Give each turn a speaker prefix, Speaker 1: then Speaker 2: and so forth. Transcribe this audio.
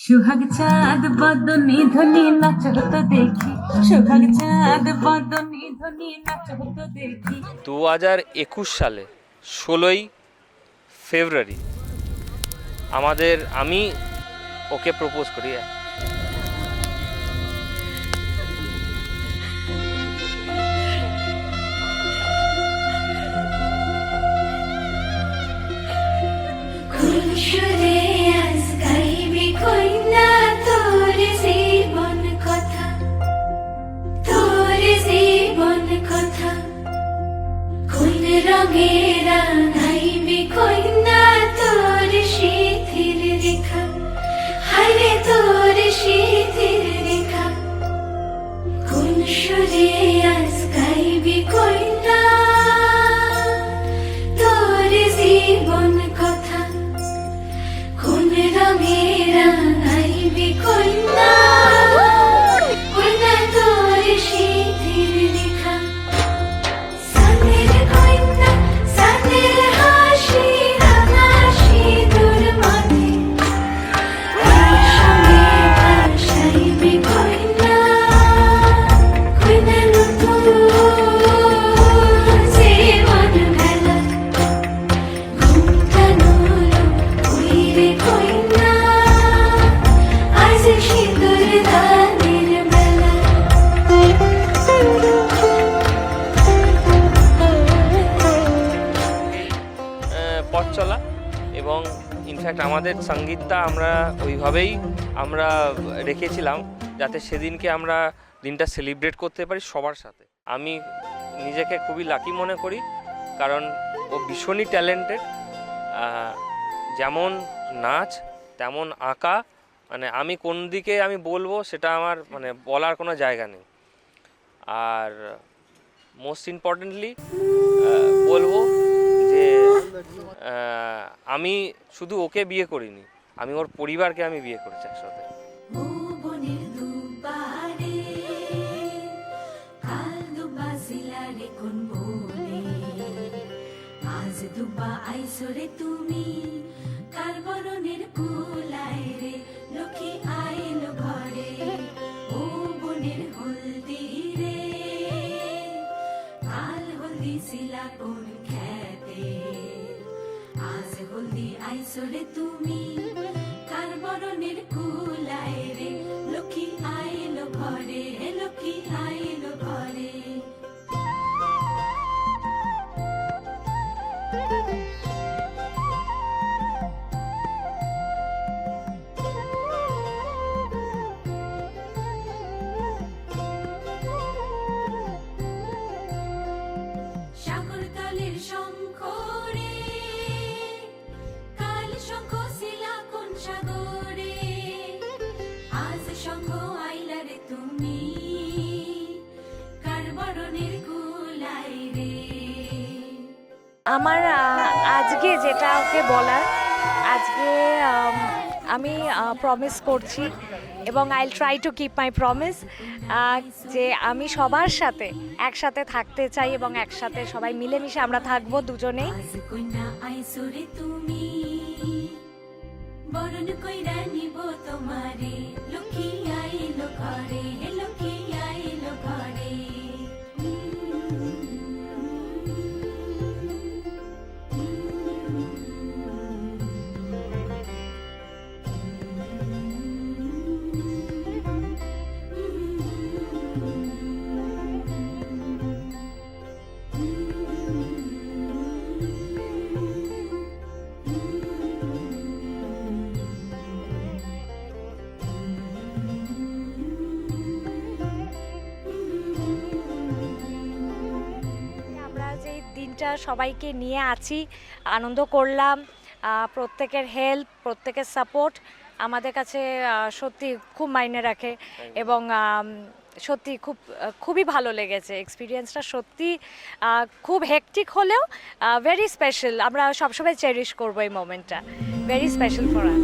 Speaker 1: সুহাগ চাঁদ বদনি ধ্বনি নাচ হতো দেখি, সুহাগ চাঁদ বদনি ধ্বনি নাচ হতো দেখি।
Speaker 2: 2021 সালে 16ই ফেব্রুয়ারি আমি ওকে প্রপোজ করি।
Speaker 3: সুরে আজ গাইবি কইনা তোর জীবন কথা, তোর জীবন কথা। কোন রঙে রাঙাইবি কইনা তোর শীতের রেখা, হায়রে তোর শীতের রেখা। কোন সুরে আজ গাইবি কইনা তোর জীবন কথা, কোন রঙে রাঙাইবি কইনা, কইনা তোর শীতের রেখা। সানের কইনা সানের হাসি রাঙা সিঁদুর মাথে, ওর সঙ্গে ভাসাইবি কইনা, কইনা নতুন জীবন বেলা। ঘুমটা নলো উইরে কইনা, আজ সিঁদুর দানের বেলা।
Speaker 2: পথ চলা এবং ইনফ্যাক্ট আমাদের সঙ্গীতটা ওইভাবেই আমরা রেখেছিলাম যাতে সেদিনকে আমরা দিনটা সেলিব্রেট করতে পারি সবার সাথে। আমি নিজেকে খুবই লাকি মনে করি, কারণ ও ভীষণই ট্যালেন্টেড। যেমন নাচ তেমন আঁকা, আমি কোন দিকে আমি বলবো সেটা আমার বলার কোনো জায়গা নেই। আর মোস্ট ইম্পর্টেন্টলি বলবো যে আমি শুধু ওকে বিয়ে করিনি, আমি ওর পরিবারকে আমি বিয়ে করেছি একসাথে।
Speaker 3: ও বনের দুবারে কাল দুবা সিলারে কোন বনে, আজ দুবা আইসরে তুমি কার বরণের কুলায় রে, লক্ষ্মী আইল ঘরে। ও বনের হলদি রে কাল হলদি সিলা কোন খেতে, আজ হলদি আইসরে তুমি কার বরণের কুলায় রে, লক্ষ্মী আইল ঘরে, লক্ষ্মী আইল ঘরে। সাগর তলের শঙ্খ রে কাল শঙ্খ শিলা কোন সাগরে, আজ শঙ্খ আইলা রে তুমি কার বরণের কুলায় রে।
Speaker 4: আমার আজকে যেটা ওকে বলার, আজকে আমি প্রমিস করছি এবং I will try to keep my promise, যে আমি সবার সাথে একসাথে থাকতে চাই এবং একসাথে সবাই মিলেমিশে আমরা থাকবো দুজনেই।
Speaker 3: আজ কইনা আইসরে তুমি বরণ কইরা নিব তোমারে, লক্ষ্মী আইল ঘরে, লক্ষ্মী আইল ঘরে।
Speaker 4: আমরা যে দিনটা সবাইকে নিয়ে আছি, আনন্দ করলাম, প্রত্যেকের হেল্প, প্রত্যেকের সাপোর্ট আমাদের কাছে সত্যি খুব মাইনে রাখে এবং সত্যি খুবই ভালো লেগেছে এক্সপিরিয়েন্সটা। সত্যি খুব হেকটিক হলেও ভেরি স্পেশাল। আমরা সবসময় চেরিশ করবো এই মোমেন্টটা, ভেরি স্পেশাল ফর আস।